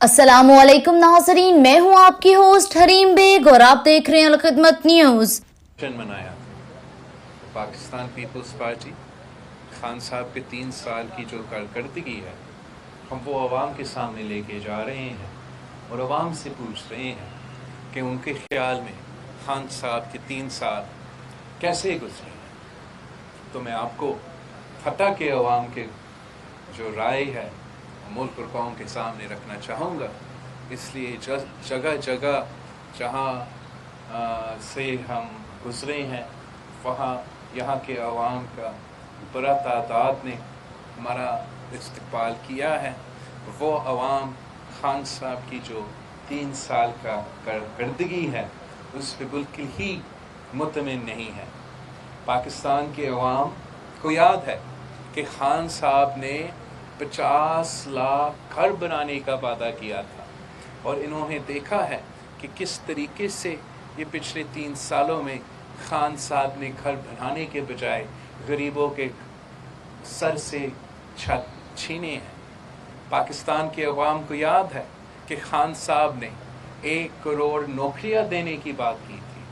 अस्सलामुअलैकुम नाज़रीन, मैं हूं आपकी होस्ट हरीम बेग और आप देख रहे हैं अलखिदमत न्यूज़। मनाया पाकिस्तान पीपल्स पार्टी खान साहब के 3 साल की जो कारकर्दगी है हम वो आवाम के सामने लेके जा रहे हैं और आवाम से पूछ रहे हैं कि उनके ख्याल में खान साहब के 3 साल कैसे गुजरे हैं। तो मैं आपको फतह के अवाम के जो राय है मुल्क और कौम के सामने रखना चाहूँगा। इसलिए जगह जगह जहाँ से हम गुज़रे हैं वहाँ यहाँ के अवाम का बड़ा तादाद ने हमारा इस्तकबाल किया है। वो अवाम खान साहब की जो 3 साल का कारकर्दगी है उस पर बिल्कुल ही मुतमिन नहीं है। पाकिस्तान के अवाम को याद है कि खान साहब ने 50 लाख घर बनाने का वादा किया था और इन्होंने देखा है कि किस तरीके से ये पिछले 3 सालों में खान साहब ने घर बनाने के बजाय गरीबों के सर से छत छीने हैं। पाकिस्तान के अवाम को याद है कि खान साहब ने 1 करोड़ नौकरियां देने की बात की थी,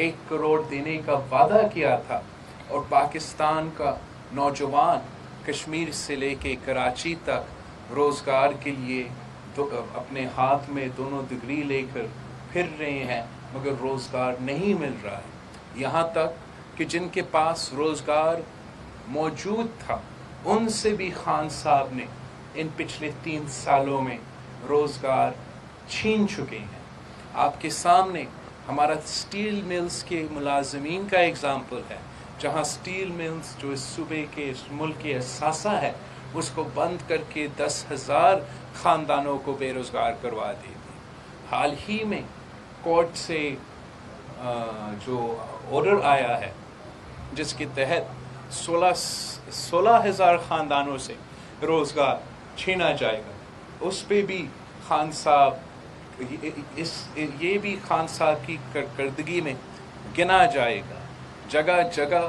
1 करोड़ देने का वादा किया था और पाकिस्तान का नौजवान कश्मीर से लेके कराची तक रोज़गार के लिए अपने हाथ में दोनों डिग्री लेकर फिर रहे हैं मगर रोज़गार नहीं मिल रहा है। यहाँ तक कि जिनके पास रोज़गार मौजूद था उनसे भी खान साहब ने इन पिछले 3 सालों में रोज़गार छीन चुके हैं। आपके सामने हमारा स्टील मिल्स के मुलाजमीन का एग्ज़ाम्पल है, जहाँ स्टील मिल्स जो इस सूबे के इस मुल्क के असासा है उसको बंद करके 10,000 ख़ानदानों को बेरोज़गार करवा दी थी। हाल ही में कोर्ट से जो ऑर्डर आया है जिसके तहत 16,000 ख़ानदानों से रोज़गार छीना जाएगा, उस पे भी खान साहब ये भी खान साहब की कारकर्दगी में गिना जाएगा। जगह जगह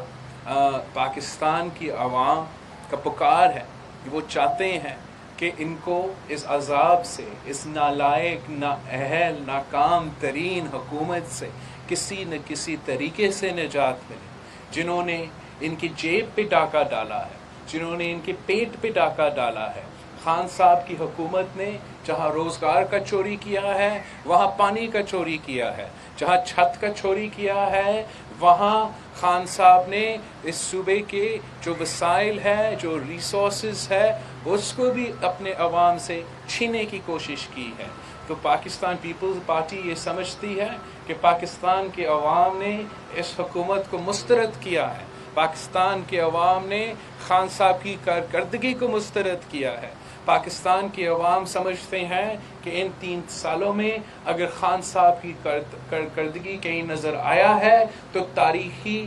पाकिस्तान की आवाम का पुकार है कि वो चाहते हैं कि इनको इस अजाब से, इस नालायक, नाअहल, नाकाम तरीन हुकूमत से किसी न किसी तरीके से निजात मिले। जिन्होंने इनकी जेब पे डाका डाला है, जिन्होंने इनके पेट पे डाका डाला है। खान साहब की हुकूमत ने जहाँ रोज़गार का चोरी किया है वहाँ पानी का चोरी किया है, जहाँ छत का चोरी किया है वहाँ खान साहब ने इस सूबे के जो वसाइल है, जो रिसोर्सेज है, उसको भी अपने अवाम से छीनने की कोशिश की है। तो पाकिस्तान पीपल्स पार्टी ये समझती है कि पाकिस्तान के अवाम ने इस हुकूमत को मुस्तरद किया है, पाकिस्तान के अवाम ने खान साहब की कारकर्दगी को मुस्तरद किया है। पाकिस्तान के अवाम समझते हैं कि इन 3 सालों में अगर खान साहब की कारकर्दगी कहीं नज़र आया है तो तारीख़ी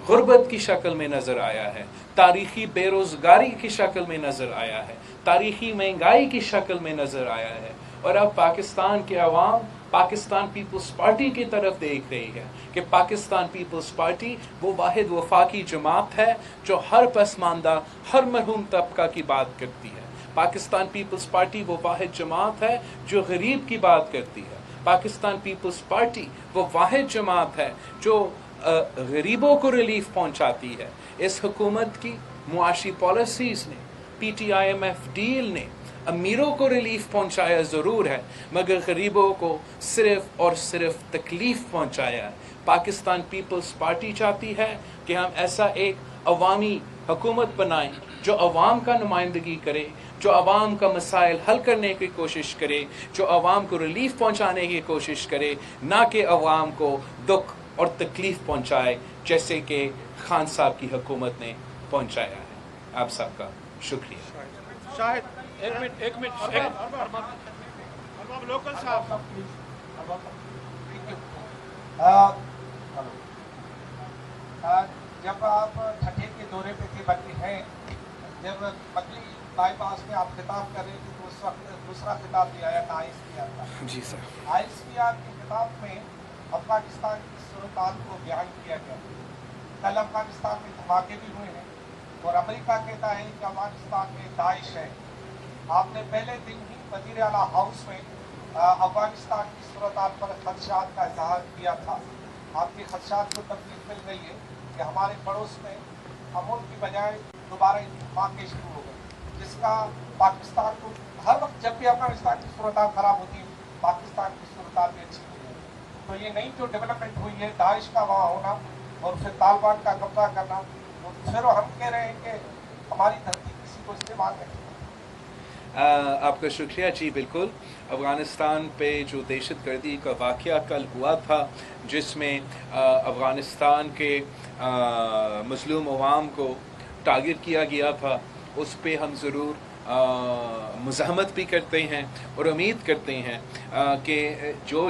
गुर्बत की शक्ल में नज़र आया है, तारीख़ी बेरोज़गारी की शक्ल में नज़र आया है, तारीख़ी महंगाई की शक्ल में नज़र आया है। और अब पाकिस्तान के अवाम पाकिस्तान पीपल्स पार्टी की तरफ देख रही है कि पाकिस्तान पीपल्स पार्टी वो वाहिद वफाकी जमात है जो हर पसमानदा, हर मरहूम तबका की बात करती है। पाकिस्तान पीपल्स पार्टी वो वाहिद जमात है जो गरीब की बात करती है। पाकिस्तान पीपल्स पार्टी वो वाहिद जमात है जो गरीबों को रिलीफ पहुंचाती है। इस हुकूमत की मुआशी पॉलिसीज़ ने, PTIMF डील ने अमीरों को रिलीफ पहुंचाया ज़रूर है मगर गरीबों को सिर्फ़ और सिर्फ तकलीफ़ पहुंचाया है। पाकिस्तान पीपल्स पार्टी चाहती है कि हम ऐसा एक अवामी हुकूमत बनाएं जो अवाम का नुमाइंदगी करे, जो अवाम का मसाइल हल करने की कोशिश करे, जो अवाम को रिलीफ पहुंचाने की कोशिश करे, ना कि अवाम को दुख और तकलीफ़ पहुंचाए जैसे कि खान साहब की हुकूमत ने पहुंचाया है। आप सबका शुक्रिया। शाहिद एक मिनट लोकल साहब। जब आप ठठे के दौरे पे थे बल्कि हैं, जब बकली बाईपास में आप खिताब कर रहे थे तो उस वक्त दूसरा खिताब भी आया था ISPR का। जी सर। ISPR के खिताब में अफगानिस्तान की सूरत को बयान किया गया। कल अफगानिस्तान में धमाके भी हुए हैं और अमेरिका कहता है कि अफगानिस्तान में दाइश है। आपने पहले दिन ही वज़ीर आला हाउस में अफगानिस्तान की सूरत पर खदशात का इजहार किया था। आपके खदशात को तब्दील मिल गई है कि हमारे पड़ोस में अमन की बजाय दोबारा इत्तेफाकें शुरू हो गई, जिसका पाकिस्तान को हर वक्त जब भी अफगानिस्तान की सूरत खराब होती है पाकिस्तान की सूरत भी अच्छी होती है। तो ये नई जो डेवलपमेंट हुई है दाइश का वहाँ होना और फिर तालिबान का कब्जा करना, तो फिर हम कह रहे हैं कि हमारी धरती किसी को इस्तेमाल नहीं। आपका शुक्रिया जी। बिल्कुल, अफ़गानिस्तान पे जो दहशतगर्दी का वाक़या कल हुआ था, जिसमें अफ़गानिस्तान के मज़लूम अवाम को टारगेट किया गया था, उस पे हम ज़रूर मुज़ाहमत भी करते हैं और उम्मीद करते हैं कि जो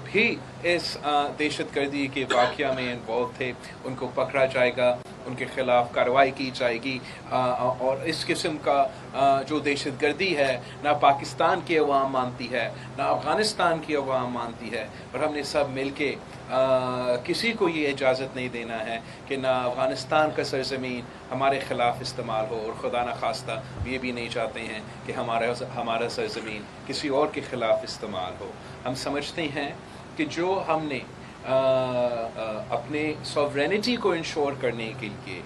भी इस दहशतगर्दी के वाक़या में इन्वॉल्व थे उनको पकड़ा जाएगा, उनके ख़िलाफ़ कार्रवाई की जाएगी। और इस किस्म का जो दहशतगर्दी है ना पाकिस्तान की अवाम मानती है ना अफ़गानिस्तान की अवाम मानती है, और हमने सब मिल के किसी को ये इजाज़त नहीं देना है कि ना अफ़गानिस्तान का सरज़मीन हमारे ख़िलाफ़ इस्तेमाल हो, और खुदा न खास्ता ये भी नहीं चाहते हैं कि हमारा सरज़मीन किसी और के ख़िलाफ़ इस्तेमाल हो। हम समझते हैं कि जो हमने अपने सॉवरेनिटी को इंश्योर करने के लिए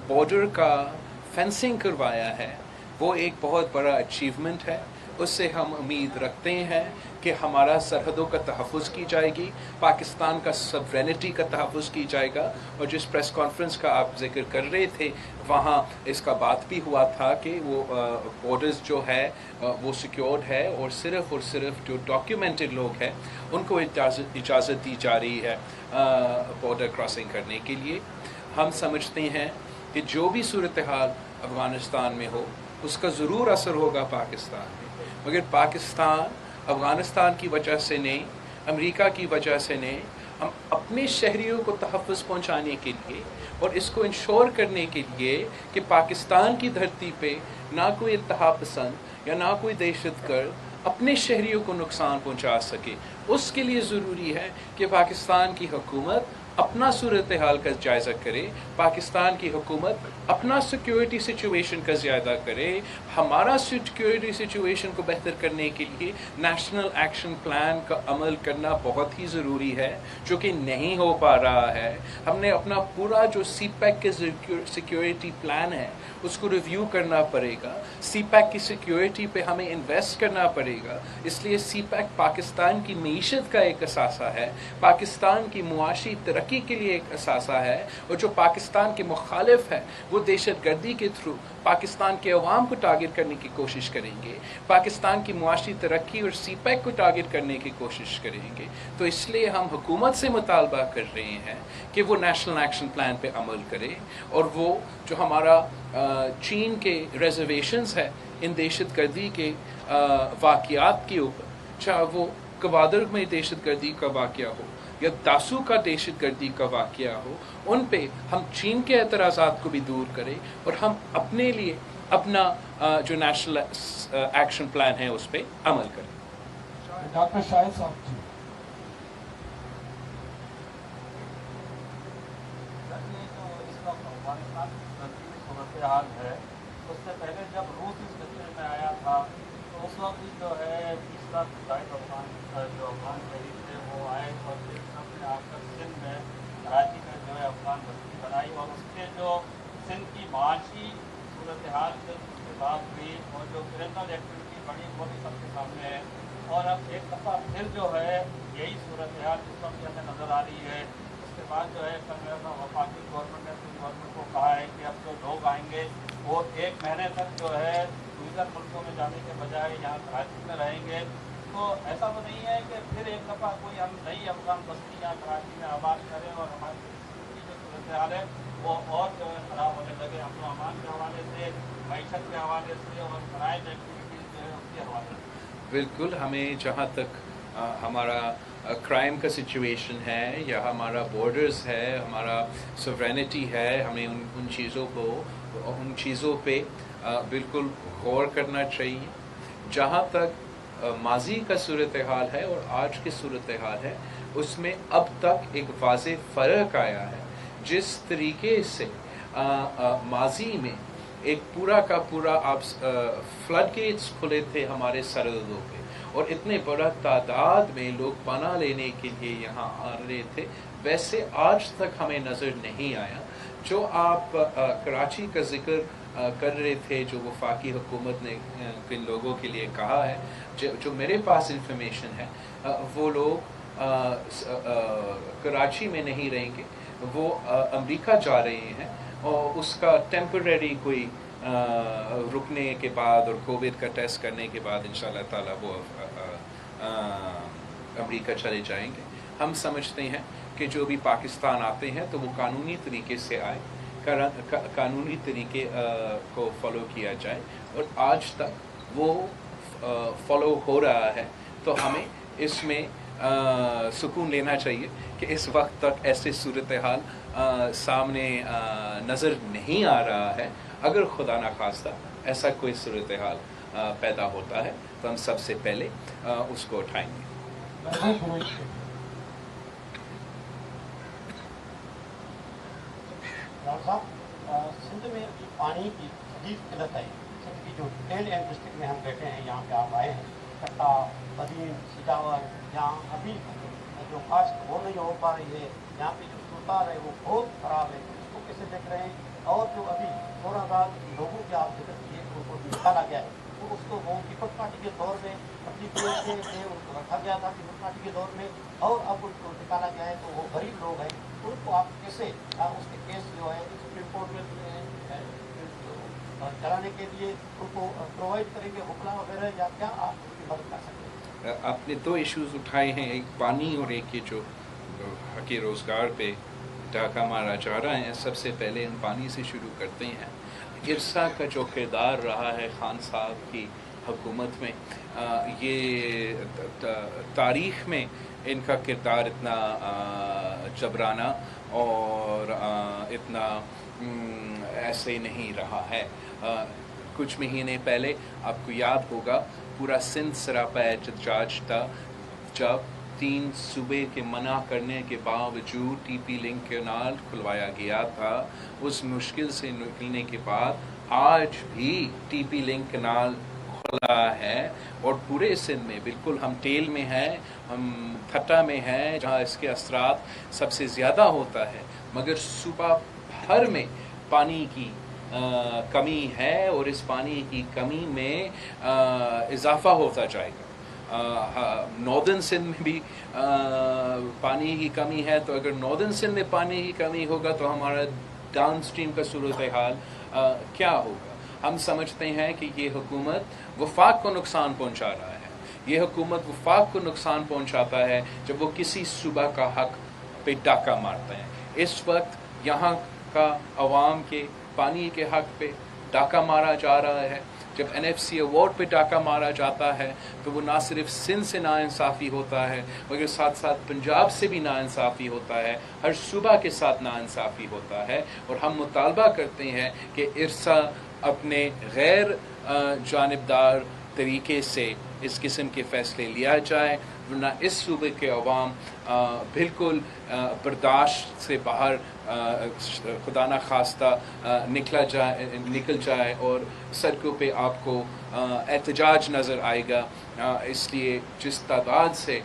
बॉर्डर का फेंसिंग करवाया है, वो एक बहुत बड़ा अचीवमेंट है। उससे हम उम्मीद रखते हैं कि हमारा सरहदों का तहफ़्फ़ुज़ की जाएगी, पाकिस्तान का सॉवरेनिटी का तहफ़्फ़ुज़ की जाएगा। और जिस प्रेस कॉन्फ्रेंस का आप जिक्र कर रहे थे, वहाँ इसका बात भी हुआ था कि वो बॉर्डर्स जो है वो सिक्योर्ड है, और सिर्फ जो डॉक्यूमेंटेड लोग हैं उनको इजाज़त दी जा रही है बॉर्डर क्रॉसिंग करने के लिए। हम समझते हैं कि जो भी सूरत हाल अफ़गानिस्तान में हो उसका ज़रूर असर होगा पाकिस्तान में, मगर पाकिस्तान अफ़गानिस्तान की वजह से नहीं, अमेरिका की वजह से नहीं, हम अपने शहरियों को तहफ़्फ़ुज़ पहुँचाने के लिए और इसको इंश्योर करने के लिए कि पाकिस्तान की धरती पे ना कोई इत्तेहा पसंद या ना कोई दहशतगर्द अपने शहरियों को नुकसान पहुँचा सके, उसके लिए ज़रूरी है कि पाकिस्तान की हुकूमत अपना सूरत हाल का जायज़ा करे, पाकिस्तान की हुकूमत अपना सिक्योरिटी सिचुएशन का ज़्यादा करे। हमारा सिक्योरिटी सिचुएशन को बेहतर करने के लिए नेशनल एक्शन प्लान का अमल करना बहुत ही ज़रूरी है, जो कि नहीं हो पा रहा है। हमने अपना पूरा जो CPEC के सिक्योरिटी प्लान है उसको रिव्यू करना पड़ेगा, CPEC की सिक्योरिटी पे हमें इन्वेस्ट करना पड़ेगा। इसलिए CPEC पाकिस्तान की मईशत का एक असासा है, पाकिस्तान की मुआशी तरक्की के लिए एक असासा है, और जो पाकिस्तान के मुखालिफ है वो दहशतगर्दी के थ्रू पाकिस्तान के अवाम को टारगेट करने की कोशिश करेंगे, पाकिस्तान की मुआशी तरक्की और CPEC को टारगेट करने की कोशिश करेंगे। तो इसलिए हम हुकूमत से मुतालबा कर रहे हैं कि वो नेशनल एक्शन प्लान पे अमल करे, और वो जो हमारा चीन के रिजर्वेशंस है इन दहशतगर्दी के वाक़यात के ऊपर, चाहे वो कवादर में दहशतगर्दी का वाक़या हो या दासू का दहशतगर्दी का वाक़या हो, उन पे हम चीन के एतराज़ात को भी दूर करें और हम अपने लिए अपना जो नेशनल एक्शन प्लान है उस पर अमल करें। डॉक्टर शाहिद साहब जी। हाल है, उससे पहले जब रूस इस खतरे में आया था तो उस वक्त जो है 20 लाख अफगान शहीद थे वो आए, और फिर सबने आकर सिंध में कराची में जो है अफगान बस्ती बनाई, और उसके जो सिंध की माशी सूरत हाल से उसके बाद हुई और जो क्रिमिनल एक्टिविटी बढ़ी वो भी सबके सामने है। और अब एक दफ़ा फिर जो है यही सूरत हाल इस वक्त हमें नज़र आ रही है। उसके बाद जो है वफाकी गवर्नमेंट ने गवर्नमेंट को कहा है कि अब जो लोग आएंगे वो 1 महीने तक जो है दूसरे मुल्कों में जाने के बजाय यहाँ कराची में रहेंगे। तो ऐसा तो नहीं है कि फिर एक दफ़ा कोई हम नई अफगान बस्ती यहाँ कराची में आबाद करें और हमारी जो सूरत हाल है वो और जो है ख़राब होने लगे, अमन अमान के हवाले से, मईशत के हवाले से और फ़राइज़ एक्टिविटीज़ जो है उसके हवाले से। बिल्कुल, हमें जहाँ तक हमारा क्राइम का सिचुएशन है या हमारा बॉर्डर्स है, हमारा सॉवरेनिटी है, हमें उन चीज़ों पे बिल्कुल गौर करना चाहिए। जहाँ तक माजी का सूरत हाल है और आज की सूरत हाल है, उसमें अब तक एक वाज़े फ़र्क आया है। जिस तरीके से माजी में एक पूरा का पूरा आप फ्लड गेट्स खुले थे हमारे सरहदों पे, اور اتنے بڑا تعداد میں لوگ پناہ لینے کے لیے یہاں آ رہے تھے، ویسے آج تک ہمیں نظر نہیں آیا۔ جو آپ کراچی کا ذکر کر رہے تھے، جو وفاقی حکومت نے کن لوگوں کے لیے کہا ہے، جو میرے پاس انفارمیشن ہے، وہ لوگ کراچی میں نہیں رہیں گے، وہ امریکہ جا رہے ہیں، اور اس کا ٹیمپریری کوئی رکنے کے بعد اور کووڈ کا ٹیسٹ کرنے کے بعد انشاءاللہ تعالیٰ وہ امریکہ چلے جائیں گے۔ ہم سمجھتے ہیں کہ جو بھی پاکستان آتے ہیں تو وہ قانونی طریقے سے آئے، قانونی طریقے کو فالو کیا جائے، اور آج تک وہ فالو ہو رہا ہے، تو ہمیں اس میں سکون لینا چاہیے کہ اس وقت تک ایسے صورتحال سامنے نظر نہیں آ رہا ہے۔ اگر خدا نخواستہ ایسا کوئی صورتحال پیدا ہوتا ہے تو ہم سب سے پہلے اس کو اٹھائیں گے۔ ڈاکٹر صاحب، سندھ میں پانی کی شدید قلت ہے۔ سندھ کی جو ٹیل اینڈ ڈسٹرکٹ میں ہم بیٹھے ہیں، یہاں پہ آپ آئے ہیں، کٹا، بدین، سجاور، جہاں ابھی جو کاشت وہ نہیں ہو پا رہی ہے، یہاں پہ جو صورتحال ہے وہ بہت خراب ہے، اس کو کیسے دیکھ رہے ہیں؟ اور جو ابھی 16,000 لوگوں کے آپ ذکر کیے ان کو نکالا گیا ہے، تو اس کو وہ پیپلز پارٹی کے دور میں اپنی طرف سے ان کو رکھا گیا تھا پیپلز پارٹی کے دور میں، اور اب ان کو نکالا گیا ہے، تو وہ غریب لوگ ہیں، ان کو آپ کیسے اس کے کیس جو ہے سپریم کورٹ میں چلانے کے لیے ان کو پرووائڈ کریں گے حکلا وغیرہ، یا کیا آپ ان کی مدد کر سکتے ہیں؟ آپ نے دو ایشوز اٹھائے ہیں، ایک پانی اور ایک یہ جو حق روزگار پہ ڈاکہ مارا جا رہا ہے۔ سب سے پہلے ہم پانی سے شروع کرتے ہیں۔ ارسا کا جو کردار رہا ہے خان صاحب کی حکومت میں، یہ تاریخ میں ان کا کردار اتنا جبرانہ اور اتنا ایسے نہیں رہا ہے۔ کچھ مہینے پہلے آپ کو یاد ہوگا پورا سندھ سراپا احتجاج تھا، جب 3 صوبے کے منع کرنے کے باوجود ٹی پی لنک کینال کھلوایا گیا تھا۔ اس مشکل سے نکلنے کے بعد آج بھی ٹی پی لنک کینال کھلا ہے، اور پورے سندھ میں بالکل ہم ٹیل میں ہیں، ہم تھٹا میں ہیں جہاں اس کے اثرات سب سے زیادہ ہوتا ہے، مگر صوبہ بھر میں پانی کی کمی ہے، اور اس پانی کی کمی میں اضافہ ہوتا جائے گا۔ ناردرن سندھ میں بھی پانی کی کمی ہے، تو اگر ناردرن سندھ میں پانی کی کمی ہوگا تو ہمارا ڈاؤن اسٹریم کا صورتحال کیا ہوگا؟ ہم سمجھتے ہیں کہ یہ حکومت وفاق کو نقصان پہنچا رہا ہے۔ یہ حکومت وفاق کو نقصان پہنچاتا ہے جب وہ کسی صوبہ کا حق پہ ڈاکہ مارتا ہے۔ اس وقت یہاں کا عوام کے پانی کے حق پہ ڈاکہ مارا جا رہا ہے۔ جب NFC ایوارڈ پہ ڈاکہ مارا جاتا ہے تو وہ نہ صرف سندھ سے ناانصافی ہوتا ہے، مگر ساتھ ساتھ پنجاب سے بھی ناانصافی ہوتا ہے، ہر صوبہ کے ساتھ ناانصافی ہوتا ہے، اور ہم مطالبہ کرتے ہیں کہ ارسا اپنے غیر جانبدار طریقے سے اس قسم کے فیصلے لیا جائے، ورنہ اس صوبے کے عوام بالکل برداشت سے باہر خدا نخواستہ نکل جائے، اور سڑکوں پہ آپ کو احتجاج نظر آئے گا۔ اس لیے جس تعداد سے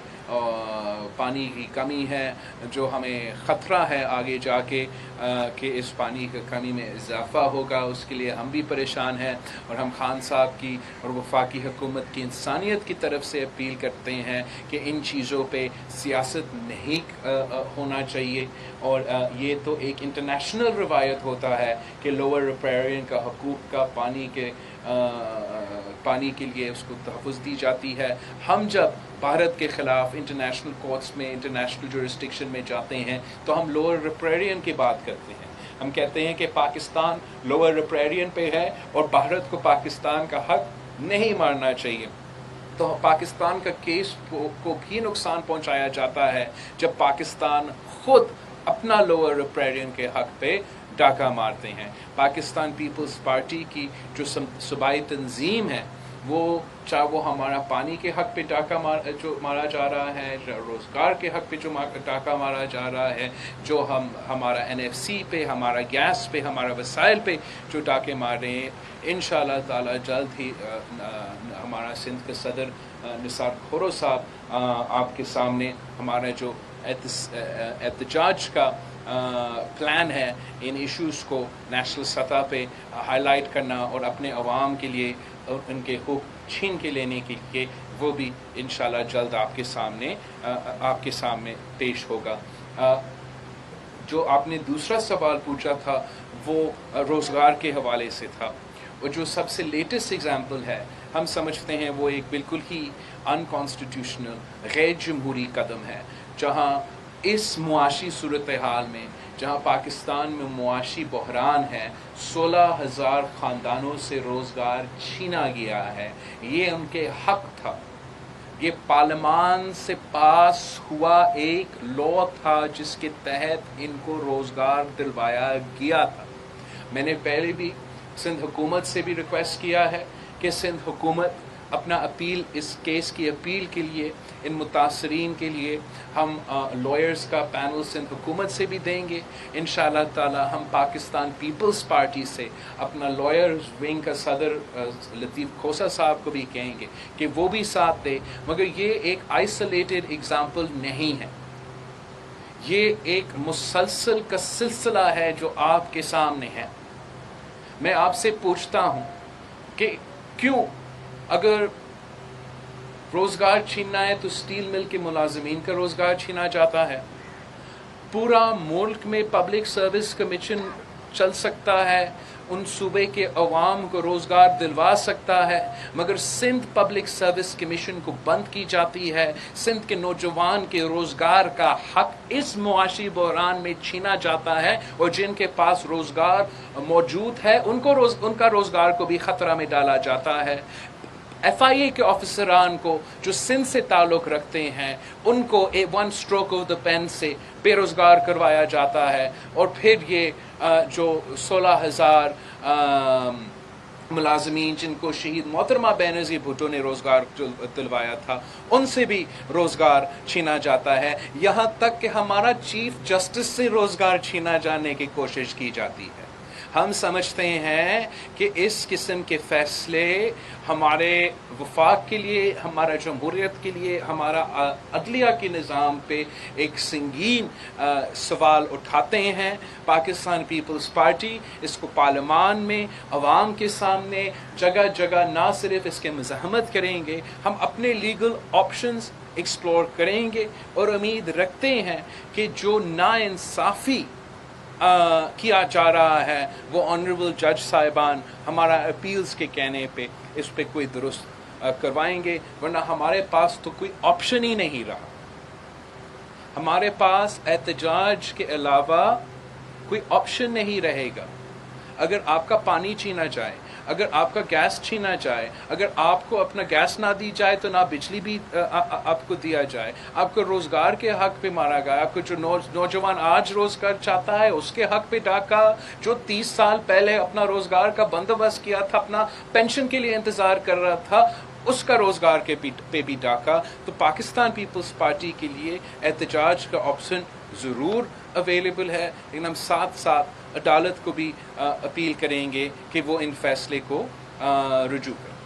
پانی کی کمی ہے، جو ہمیں خطرہ ہے آگے جا کے کہ اس پانی کی کمی میں اضافہ ہوگا، اس کے لیے ہم بھی پریشان ہیں، اور ہم خان صاحب کی اور وفاقی حکومت کی انسانیت کی طرف سے اپیل کرتے ہیں کہ ان چیزوں پہ سیاست نہیں ہونا چاہیے، اور یہ تو ایک انٹرنیشنل روایت ہوتا ہے کہ لوور ریپیرین کا حقوق کا پانی کے لیے اس کو تحفظ دی جاتی ہے۔ ہم جب بھارت کے خلاف انٹرنیشنل کورٹس میں، انٹرنیشنل جورسڈکشن میں جاتے ہیں تو ہم لوور ریپیرین کی بات کرتے ہیں۔ ہم کہتے ہیں کہ پاکستان لوور ریپیرین پہ ہے اور بھارت کو پاکستان کا حق نہیں مارنا چاہیے۔ تو پاکستان کا کیس کو بھی نقصان پہنچایا جاتا ہے جب پاکستان خود اپنا لوور ریپیرین کے حق پہ ڈاکہ مارتے ہیں۔ پاکستان پیپلز پارٹی کی جو صوبائی تنظیم ہے وہ چاہے وہ ہمارا پانی کے حق پہ ڈاکہ مارا جا رہا ہے، روزگار کے حق پہ جو ڈاکہ مارا جا رہا ہے، جو ہمارا NFC پہ، ہمارا گیس پہ، ہمارا وسائل پہ جو ڈاکے مار رہے ہیں، انشاءاللہ تعالی جلد ہی ہمارا سندھ کے صدر نثار کھورو صاحب آپ کے سامنے ہمارا جو احتجاج کا پلان ہے ان ایشوز کو نیشنل سطح پہ ہائی لائٹ کرنا اور اپنے عوام کے لیے اور ان کے حقوق چھین کے لینے کے لیے، وہ بھی انشاءاللہ جلد آپ کے سامنے پیش ہوگا۔ جو آپ نے دوسرا سوال پوچھا تھا وہ روزگار کے حوالے سے تھا، اور جو سب سے لیٹسٹ ایگزامپل ہے ہم سمجھتے ہیں وہ ایک بالکل ہی انکانسٹیٹیوشنل غیر جمہوری قدم ہے، جہاں اس معاشی صورتحال میں، جہاں پاکستان میں معاشی بحران ہے، 16,000 خاندانوں سے روزگار چھینا گیا ہے۔ یہ ان کے حق تھا، یہ پارلیمان سے پاس ہوا ایک لا تھا جس کے تحت ان کو روزگار دلوایا گیا تھا۔ میں نے پہلے بھی سندھ حکومت سے بھی ریکویسٹ کیا ہے کہ سندھ حکومت اپنا اس کیس کی اپیل کے لیے، ان متاثرین کے لیے ہم لائرز کا پینل سندھ حکومت سے بھی دیں گے۔ انشاءاللہ تعالی ہم پاکستان پیپلز پارٹی سے اپنا لائرز ونگ کا صدر لطیف کھوسا صاحب کو بھی کہیں گے کہ وہ بھی ساتھ دے، مگر یہ ایک آئسولیٹڈ ایگزامپل نہیں ہے، یہ ایک مسلسل کا سلسلہ ہے جو آپ کے سامنے ہے۔ میں آپ سے پوچھتا ہوں کہ کیوں اگر روزگار چھیننا ہے تو اسٹیل مل کے ملازمین کا روزگار چھینا جاتا ہے؟ پورا ملک میں پبلک سروس کمیشن چل سکتا ہے، ان صوبے کے عوام کو روزگار دلوا سکتا ہے، مگر سندھ پبلک سروس کمیشن کو بند کی جاتی ہے۔ سندھ کے نوجوان کے روزگار کا حق اس معاشی بحران میں چھینا جاتا ہے، اور جن کے پاس روزگار موجود ہے ان کا روزگار کو بھی خطرہ میں ڈالا جاتا ہے۔ FIA کے آفیسران کو جو سندھ سے تعلق رکھتے ہیں ان کو one stroke of the pen سے بے روزگار کروایا جاتا ہے، اور پھر یہ جو 16,000 ملازمین جن کو شہید محترمہ بینظیر بھٹو نے روزگار دلوایا تھا ان سے بھی روزگار چھینا جاتا ہے، یہاں تک کہ ہمارا چیف جسٹس سے روزگار چھینا جانے کی کوشش کی جاتی ہے۔ ہم سمجھتے ہیں کہ اس قسم کے فیصلے ہمارے وفاق کے لیے، ہمارا جمہوریت کے لیے، ہمارا عدلیہ کے نظام پہ ایک سنگین سوال اٹھاتے ہیں۔ پاکستان پیپلز پارٹی اس کو پارلیمان میں عوام کے سامنے جگہ جگہ نہ صرف اس کے مزاحمت کریں گے، ہم اپنے لیگل آپشنز ایکسپلور کریں گے، اور امید رکھتے ہیں کہ جو ناانصافی کیا جا رہا ہے وہ آنریبل جج صاحبان ہمارا اپیلز کے کہنے پہ اس پہ کوئی درست کروائیں گے، ورنہ ہمارے پاس تو کوئی آپشن ہی نہیں رہا۔ ہمارے پاس احتجاج کے علاوہ کوئی آپشن نہیں رہے گا۔ اگر آپ کا پانی چھینا جائے، اگر آپ کا گیس چھینا جائے، اگر آپ کو اپنا گیس نہ دی جائے تو نہ بجلی بھی آپ کو دیا جائے، آپ کو روزگار کے حق پہ مارا گیا، آپ کو جو نوجوان آج روزگار چاہتا ہے اس کے حق پہ ڈاکہ، جو 30 سال پہلے اپنا روزگار کا بندوبست کیا تھا، اپنا پینشن کے لیے انتظار کر رہا تھا، اس کا روزگار پہ بھی ڈاکہ۔ تو پاکستان پیپلز پارٹی کے لیے احتجاج کا آپشن ضرور اویلیبل ہے، لیکن ہم ساتھ ساتھ عدالت کو بھی اپیل کریں گے کہ وہ ان فیصلے کو رجوع کریں۔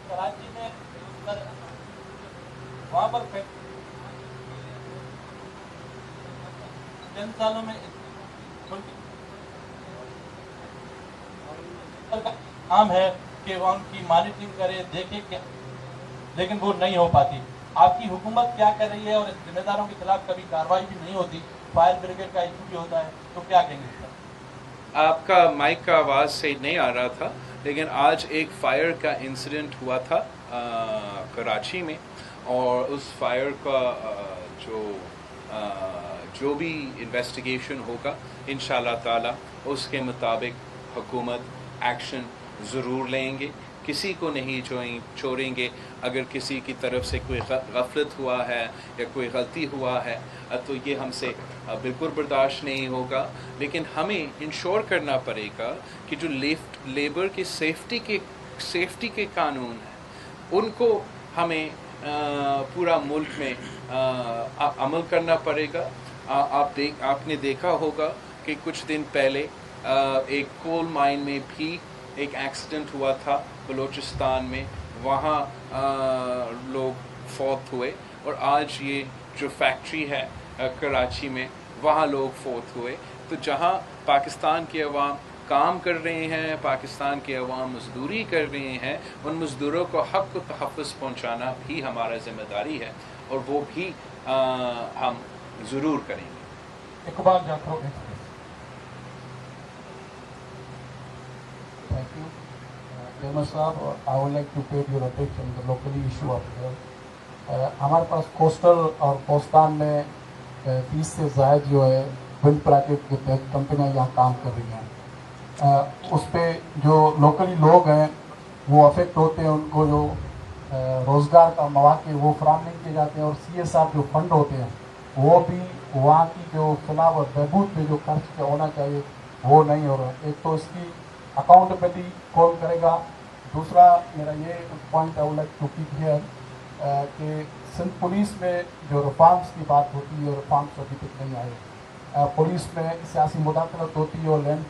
کراچی میں وہاں پر چند سالوں میں عام ہے کہ وہ ان کی مانیٹرنگ کرے، دیکھے کہ، لیکن وہ نہیں ہو پاتی۔ آپ کی حکومت کیا کر رہی ہے، اور ذمہ داروں کے خلاف کبھی کارروائی بھی نہیں ہوتی، فائر بریگیڈ کا ایشو بھی ہوتا ہے، تو کیا کہیں گے اس پر؟ آپ کا مائک کا آواز صحیح نہیں آ رہا تھا، لیکن آج ایک فائر کا انسیڈنٹ ہوا تھا کراچی میں، اور اس فائر کا جو بھی انویسٹیگیشن ہوگا انشاءاللہ تعالی اس کے مطابق حکومت ایکشن ضرور لیں گے۔ किसी को नहीं छोड़ेंगे। अगर किसी की तरफ से कोई गफलत हुआ है या कोई गलती हुआ है तो ये हमसे बिल्कुल बर्दाश्त नहीं होगा। लेकिन हमें इंश्योर करना पड़ेगा कि जो लेबर की सेफ्टी के कानून हैं उनको हमें पूरा मुल्क में अमल करना पड़ेगा। आपने देखा होगा कि कुछ दिन पहले एक कोल माइन में भी एक एक्सीडेंट हुआ था बलूचिस्तान में, वहाँ लोग फौत हुए। और आज ये जो फैक्ट्री है कराची में, वहाँ लोग फौत हुए। तो जहाँ पाकिस्तान के अवाम काम कर रहे हैं, पाकिस्तान के अवाम मजदूरी कर रहे हैं, उन मजदूरों को हक़ व तहफ़्फ़ुज़ पहुँचाना भी हमारा ज़िम्मेदारी है, और वो भी हम ज़रूर करेंगे। Iqbal Jafar. Thank you. Chairman Saab, I would like to pay your attention to the locally issue of here. हमारे पास कोस्टल और कोस्तान में 30 से ज़ायद जो है विंड प्रैकेट के तहत कंपनियाँ यहाँ काम कर रही हैं। उस पर जो लोकली लोग हैं वो अफेक्ट होते हैं, उनको जो रोज़गार का मौके वो फराहम नहीं किए जाते हैं, और CSR जो फंड होते हैं वो भी वहाँ की जो फलाह और बहबूद में जो खर्च होना चाहिए वो नहीं हो रहा। एक तो इसकी अकाउंटेबिलिटी कौन करेगा, दूसरा मेरा ये point I would like to keep here कि सिंध पुलिस में जो रिफॉर्म्स की बात होती है, रिफॉर्म्स अभी तक नहीं आए। पुलिस में सियासी मुदाखलत होती है और लैंड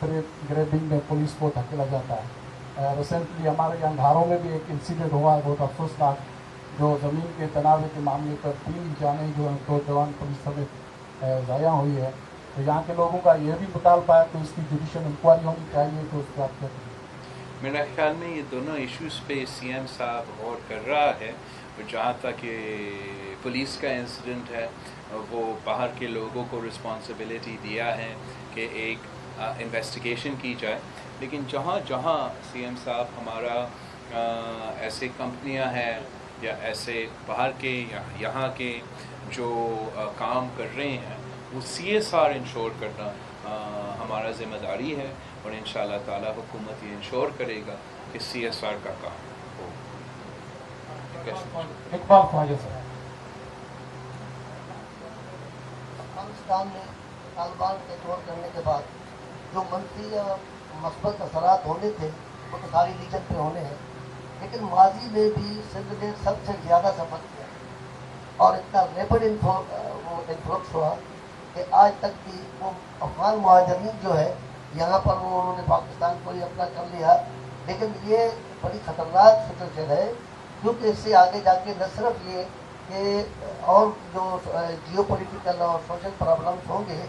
ग्रैबिंग में पुलिस को धकेला जाता है। रिसेंटली हमारे यहाँ घरों में भी एक इंसिडेंट हुआ है बहुत अफसोसनाक, जो ज़मीन के तनाज़े के मामले पर 3 जानें जो हैं 2 जवान पुलिस समेत ज़ाया हुई है। तो यहाँ के लोगों का ये भी मुतालबा है कि इसकी जुडिशल इंक्वायरी होनी चाहिए। तो उसके बाद मेरा ख्याल में ये दोनों इश्यूज़ पे CM साहब गौर कर रहा है। जहाँ तक ये पुलिस का इंसिडेंट है, वो बाहर के लोगों को रिस्पॉन्सिबिलिटी दिया है कि एक इन्वेस्टिगेशन की जाए। लेकिन जहाँ जहाँ CM साहब हमारा ऐसे कंपनियाँ हैं या ऐसे बाहर के या यहाँ के जो काम कर रहे हैं, वो CSR इंश्योर करना हमारा ज़िम्मेदारी है, और इंशाअल्लाह ताला हुकूमत ये इंश्योर करेगा कि CSR का काम हो। इकबाल ख्वाजा सर। अफगानिस्तान में तालिबान के तौर करने के बाद जो मंफी या मस्बत असरात होने थे वो तो सारी रीजन पे होने हैं, लेकिन माजी में भी सिंध ने सबसे ज़्यादा सफर किया और इतना रेपिड इन्फ्लुक्स हुआ कि आज तक की वो अफगान मुहाजिरीन जो है यहाँ पर वो उन्होंने पाकिस्तान को ही अपना कर लिया। लेकिन ये बड़ी ख़तरनाक सिचुएशन है, क्योंकि इससे आगे जाके न सिर्फ ये कि और जो जियो पोलिटिकल और सोशल प्रॉब्लम्स होंगे,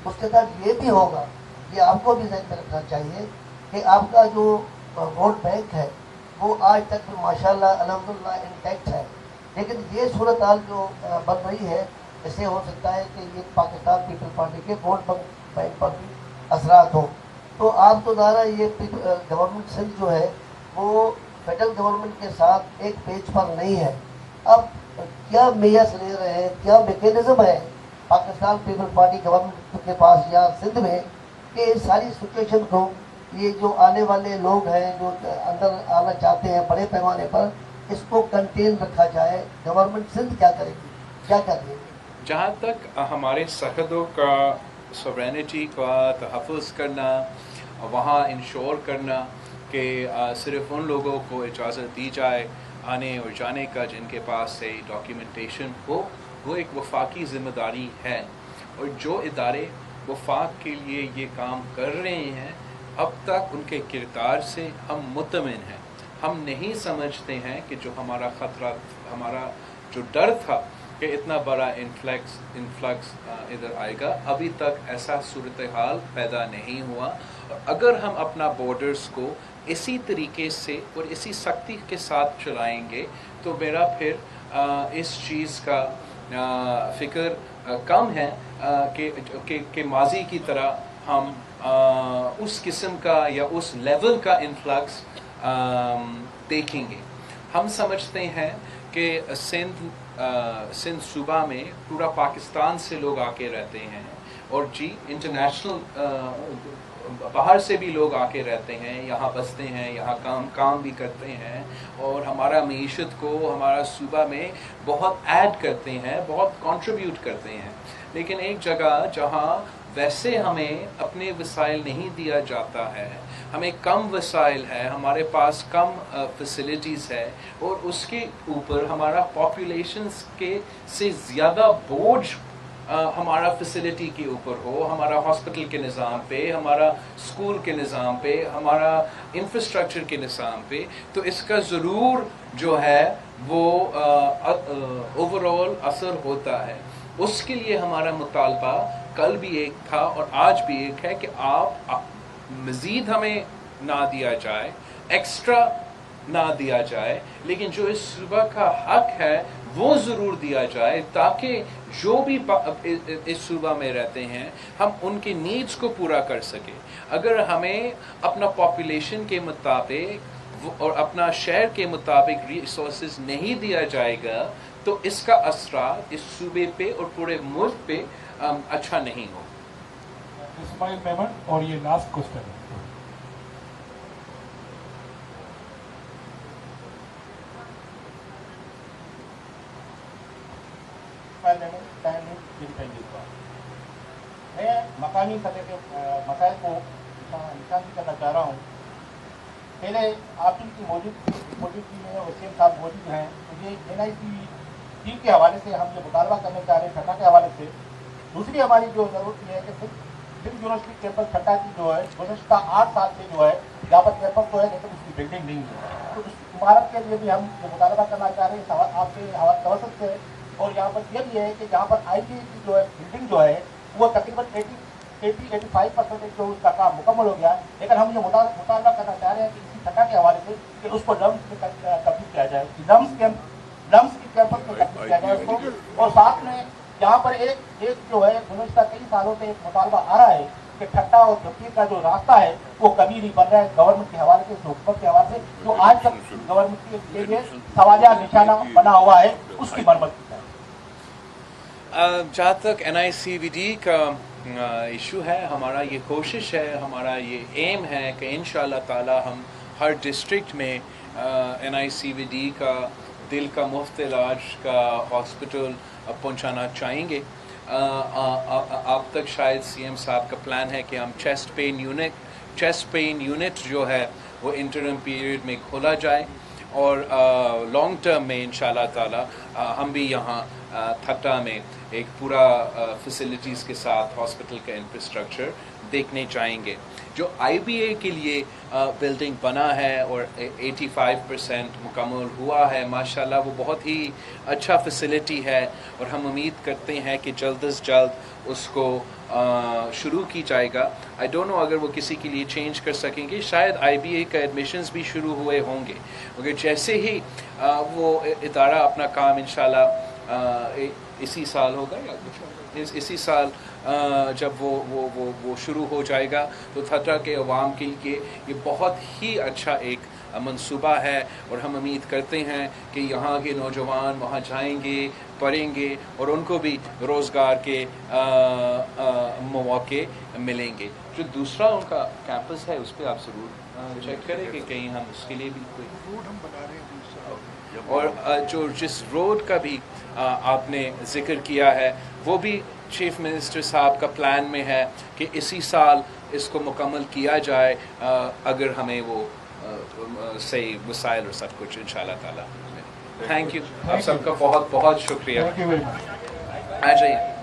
उसके साथ ये भी होगा, ये आपको भी ध्यान में रखना चाहिए कि आपका जो वोट बैंक है वो आज तक माशाल्लाह अल्हम्दुलिल्लाह इंटैक्ट है। लेकिन ये सूरत हाल जो बन रही है, इससे हो सकता है कि ये पाकिस्तान पीपल पार्टी के वोट बैंक पर भी असरात हो। तो आप तो ज़्यादा ये गवर्नमेंट सिंध जो है वो फेडरल गवर्नमेंट के साथ एक पेज पर नहीं है। अब क्या मेयर्स ले रहे हैं, क्या मैकेनिज्म है पाकिस्तान पीपल पार्टी गवर्नमेंट के पास या सिंध में कि इस सारी सिचुएशन को, ये जो आने वाले लोग हैं जो अंदर आना चाहते हैं बड़े पैमाने पर, इसको कंटेन रखा जाए। गवर्नमेंट सिंध क्या करेगी, क्या करेगी? जहाँ तक हमारे सरहदों का सॉवरेनिटी का तहफ़्फ़ुज़ करना, वहाँ इंश्योर करना कि सिर्फ़ उन लोगों को इजाज़त दी जाए आने और जाने का जिनके पास से डॉक्यूमेंटेशन हो, वो एक वफाकी ज़िम्मेदारी है। और जो इदारे वफाक के लिए ये काम कर रहे हैं, अब तक उनके किरदार से हम मुतमिन हैं। हम नहीं समझते हैं कि जो हमारा ख़तरा, हमारा जो डर था कि इतना बड़ा इन्फ्लक्स इधर आएगा, अभी तक ऐसा सूरत हाल पैदा नहीं हुआ। और अगर हम अपना बॉर्डर्स को इसी तरीके से और इसी सख्ती के साथ चलाएंगे तो मेरा फिर इस चीज़ का फ़िक्र कम है कि माजी की तरह हम उस किस्म का या उस लेवल का इन्फ्लक्स देखेंगे। हम समझते हैं कि सिंध सूबा में पूरा पाकिस्तान से लोग आके रहते हैं, और जी इंटरनेशनल बाहर से भी लोग आके रहते हैं, यहाँ बसते हैं, यहाँ काम भी करते हैं और हमारा मीशत को हमारा सूबा में बहुत ऐड करते हैं, बहुत कंट्रीब्यूट करते हैं। लेकिन एक जगह जहाँ वैसे हमें अपने वसाइल नहीं दिया जाता है, हमें कम वसाइल है, हमारे पास कम फैसिलिटीज़ है और उसके ऊपर हमारा पॉपुलेशंस के से ज़्यादा बोझ हमारा फैसिलिटी के ऊपर हो, हमारा हॉस्पिटल के निज़ाम पे, हमारा स्कूल के निज़ाम पे, हमारा इंफ्रास्ट्रक्चर के निज़ाम पे, तो इसका ज़रूर जो है वो ओवरऑल असर होता है। उसके लिए हमारा मुतालबा कल भी एक था और आज भी एक है कि आप मज़ीद हमें ना दिया जाए, एक्स्ट्रा ना दिया जाए, लेकिन जो इस सूबा का हक है वो ज़रूर दिया जाए ताकि जो भी इस सूबा में रहते हैं हम उनके नीड्स को पूरा कर सकें। अगर हमें अपना पॉपुलेशन के मुताबिक और अपना शहर के मुताबिक रिसोर्सेज नहीं दिया जाएगा तो इसका असर इस सूबे पे और पूरे मुल्क पे अच्छा नहीं हो। इस्माइल मेमन, और ये लास्ट क्वेश्चन है। मैं मकानी सतह के मसाइल को निशान करना चाह रहा हूँ। पहले आप इनकी मौजूदगी में और सीएम साहब मौजूद हैं, तो ये NICVD के हवाले से हम जो मुतालबा करने चाह रहे हैं ठट्टा के हवाले से। दूसरी हमारी जो ज़रूरत है कि फिल्म यूनिवर्सिटी कैंपस ठट्टा की जो है गुज़श्ता 8 साल से जो है यहाँ पर कैंपस तो है लेकिन उसकी बिल्डिंग नहीं है, तो उस इमारत के लिए भी हम जो मुतालबा करना चाह रहे हैं आपके तवसत से। और यहाँ पर यह भी है कि जहाँ पर IBA की जो है बिल्डिंग जो है वो तकरीबन 80-85% जो उसका काम मुकम्मल हो गया, लेकिन हम ये मुतालबा करना चाह रहे हैं कि इसी ठट्टा के हवाले से कि उसको डम्स में तब्दील किया जाए, डम्स की कैंपस में तब्दील किया जाए उसको। और साथ में यहाँ पर एक जो है गुज़श्ता कई सालों से एक मुतालबा आ रहा है कि ठट्टा और जफीर का जो रास्ता है वो कभी नहीं बन रहा है गवर्नमेंट के हवाले से, हुकूमत के हवाले से, जो आज तक गवर्नमेंट के लिए सवालिया निशाना बना हुआ है, उसकी मरम्मत की जाए। जहाँ तक NICVD का इशू है, हमारा ये कोशिश है, हमारा ये एम है कि इंशाअल्लाह ताला हम हर डिस्ट्रिक्ट में NICVD का दिल का मुफ्त इलाज का हॉस्पिटल पहुंचाना चाहेंगे। आप तक शायद CM साहब का प्लान है कि हम चेस्ट पेन यूनिट जो है वो इंटरम पीरियड में खोला जाए और लॉन्ग टर्म में इंशाअल्लाह ताला हम भी यहाँ ठट्टा में एक पूरा फैसिलिटीज़ के साथ हॉस्पिटल का इंफ्रास्ट्रक्चर देखने चाहेंगे। जो IBA के लिए बिल्डिंग बना है और 85% मुकम्मल हुआ है, माशाल्लाह वो बहुत ही अच्छा फैसिलिटी है और हम उम्मीद करते हैं कि जल्द अज जल्द उसको शुरू की जाएगा। आई डोंट नो अगर वो किसी के लिए चेंज कर सकेंगे, शायद IBA का एडमिशन्स भी शुरू हुए होंगे, मगर जैसे ही वो इदारा अपना काम इंशाल्लाह इसी साल होगा या इसी साल जब वो शुरू हो जाएगा तो ठट्टा के अवाम के लिए ये बहुत ही अच्छा एक मंसूबा है और हम उम्मीद करते हैं कि यहाँ के नौजवान वहाँ जाएंगे, पढ़ेंगे और उनको भी रोज़गार के मौके मिलेंगे। जो दूसरा उनका कैंपस है उस पर आप ज़रूर चेक करें कि कहीं हम उसके लिए भी कोई रोड हम बना रहे हैं और जो जिस रोड का भी आपने जिक्र किया है वो भी चीफ मिनिस्टर साहब का प्लान में है कि इसी साल इसको मुकम्मल किया जाए अगर हमें वो सही वसाइल और सब कुछ इंशाअल्लाह ताला। थैंक यू, आप सबका बहुत बहुत शुक्रिया। आ जाइए।